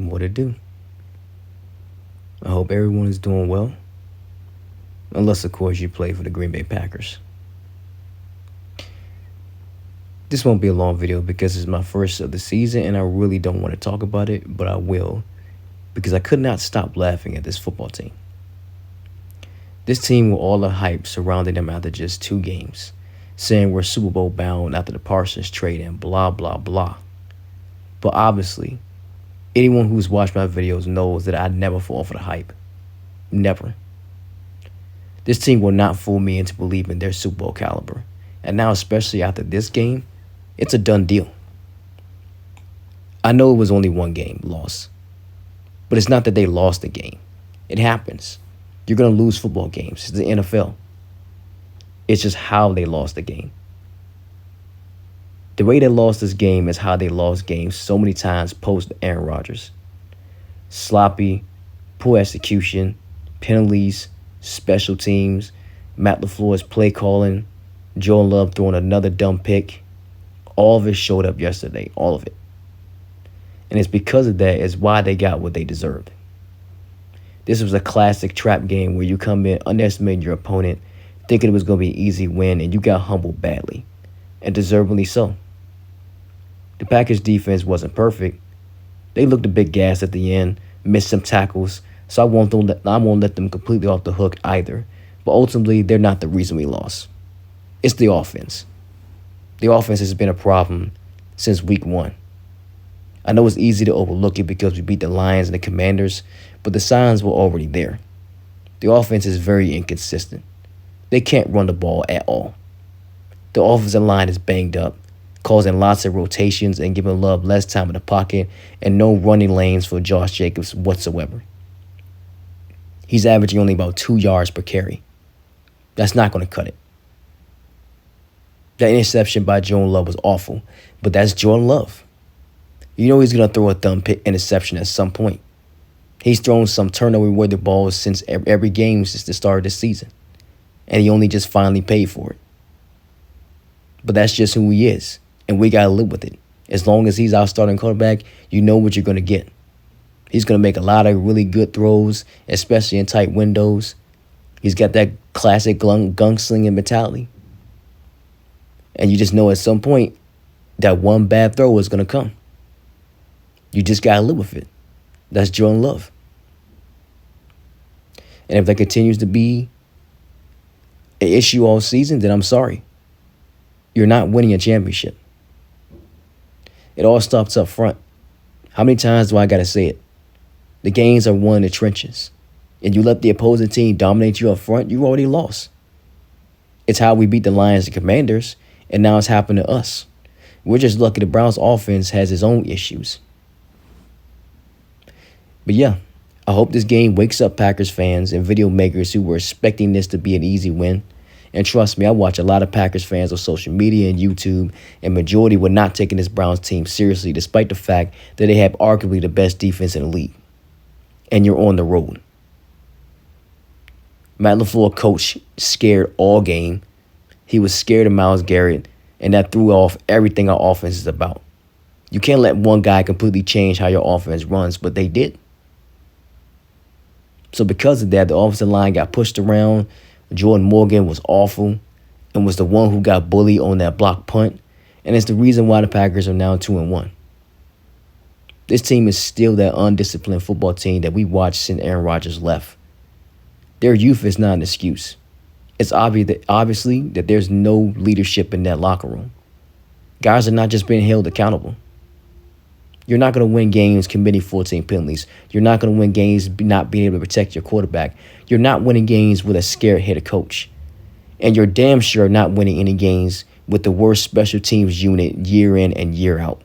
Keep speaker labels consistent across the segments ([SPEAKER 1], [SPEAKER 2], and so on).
[SPEAKER 1] What it do? I hope everyone is doing well. Unless, of course, you play for the Green Bay Packers. This won't be a long video because it's my first of the season and I really don't want to talk about it, but I will because I could not stop laughing at this football team. This team with all the hype surrounding them after just 2 games, saying we're Super Bowl bound after the Parsons trade and blah, blah, blah. But obviously, anyone who's watched my videos knows that I never fall for the hype. Never. This team will not fool me into believing they're Super Bowl caliber. And now, especially after this game, it's a done deal. I know it was only 1 game loss, but it's not that they lost the game. It happens. You're going to lose football games. It's the NFL. It's just how they lost the game. The way they lost this game is how they lost games so many times post Aaron Rodgers. Sloppy, poor execution, penalties, special teams, Matt LaFleur's play calling, Jordan Love throwing another dumb pick. All of it showed up yesterday, all of it. And it's because of that is why they got what they deserved. This was a classic trap game where you come in, underestimate your opponent, thinking it was going to be an easy win, and you got humbled badly, and deservedly so. The Packers defense wasn't perfect. They looked a bit gassed at the end, missed some tackles, so I won't let them completely off the hook either. But ultimately, they're not the reason we lost. It's the offense. The offense has been a problem since week 1. I know it's easy to overlook it because we beat the Lions and the Commanders, but the signs were already there. The offense is very inconsistent. They can't run the ball at all. The offensive line is banged up, causing lots of rotations and giving Love less time in the pocket and no running lanes for Josh Jacobs whatsoever. He's averaging only about 2 yards per carry. That's not going to cut it. That interception by Jordan Love was awful, but that's Jordan Love. You know he's going to throw a thumb pick interception at some point. He's thrown some turnover-worthy balls since every game since the start of the season, and he only just finally paid for it. But that's just who he is, and we got to live with it. As long as he's our starting quarterback, you know what you're going to get. He's going to make a lot of really good throws, especially in tight windows. He's got that classic gunslinging mentality. And you just know at some point that one bad throw is going to come. You just got to live with it. That's Jordan Love. And if that continues to be an issue all season, then I'm sorry. You're not winning a championship. It all stops up front. How many times do I got to say it? The games are won in the trenches. And you let the opposing team dominate you up front, you already lost. It's how we beat the Lions and Commanders, and now it's happened to us. We're just lucky the Browns offense has its own issues. But yeah, I hope this game wakes up Packers fans and video makers who were expecting this to be an easy win. And trust me, I watch a lot of Packers fans on social media and YouTube, and majority were not taking this Browns team seriously, despite the fact that they have arguably the best defense in the league. And you're on the road. Matt LaFleur coach scared all game. He was scared of Myles Garrett, and that threw off everything our offense is about. You can't let one guy completely change how your offense runs, but they did. So because of that, the offensive line got pushed around. Jordan Morgan was awful and was the one who got bullied on that block punt. And it's the reason why the Packers are now 2-1. This team is still that undisciplined football team that we watched since Aaron Rodgers left. Their youth is not an excuse. It's obviously that there's no leadership in that locker room. Guys are not just being held accountable. You're not going to win games committing 14 penalties. You're not going to win games not being able to protect your quarterback. You're not winning games with a scared head coach. And you're damn sure not winning any games with the worst special teams unit year in and year out.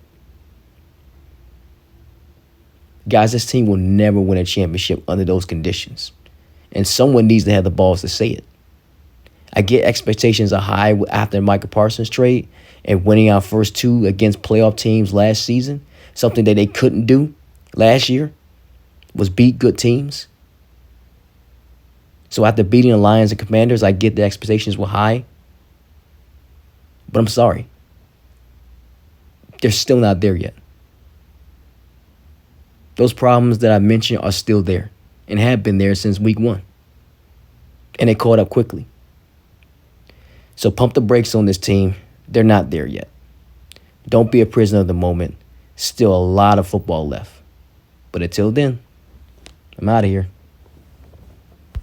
[SPEAKER 1] Guys, this team will never win a championship under those conditions. And someone needs to have the balls to say it. I get expectations are high after the Micah Parsons trade and winning our first 2 against playoff teams last season. Something that they couldn't do last year was beat good teams. So after beating the Lions and Commanders, I get the expectations were high. But I'm sorry. They're still not there yet. Those problems that I mentioned are still there and have been there since week 1. And they caught up quickly. So pump the brakes on this team. They're not there yet. Don't be a prisoner of the moment. Still a lot of football left. But until then, I'm out of here.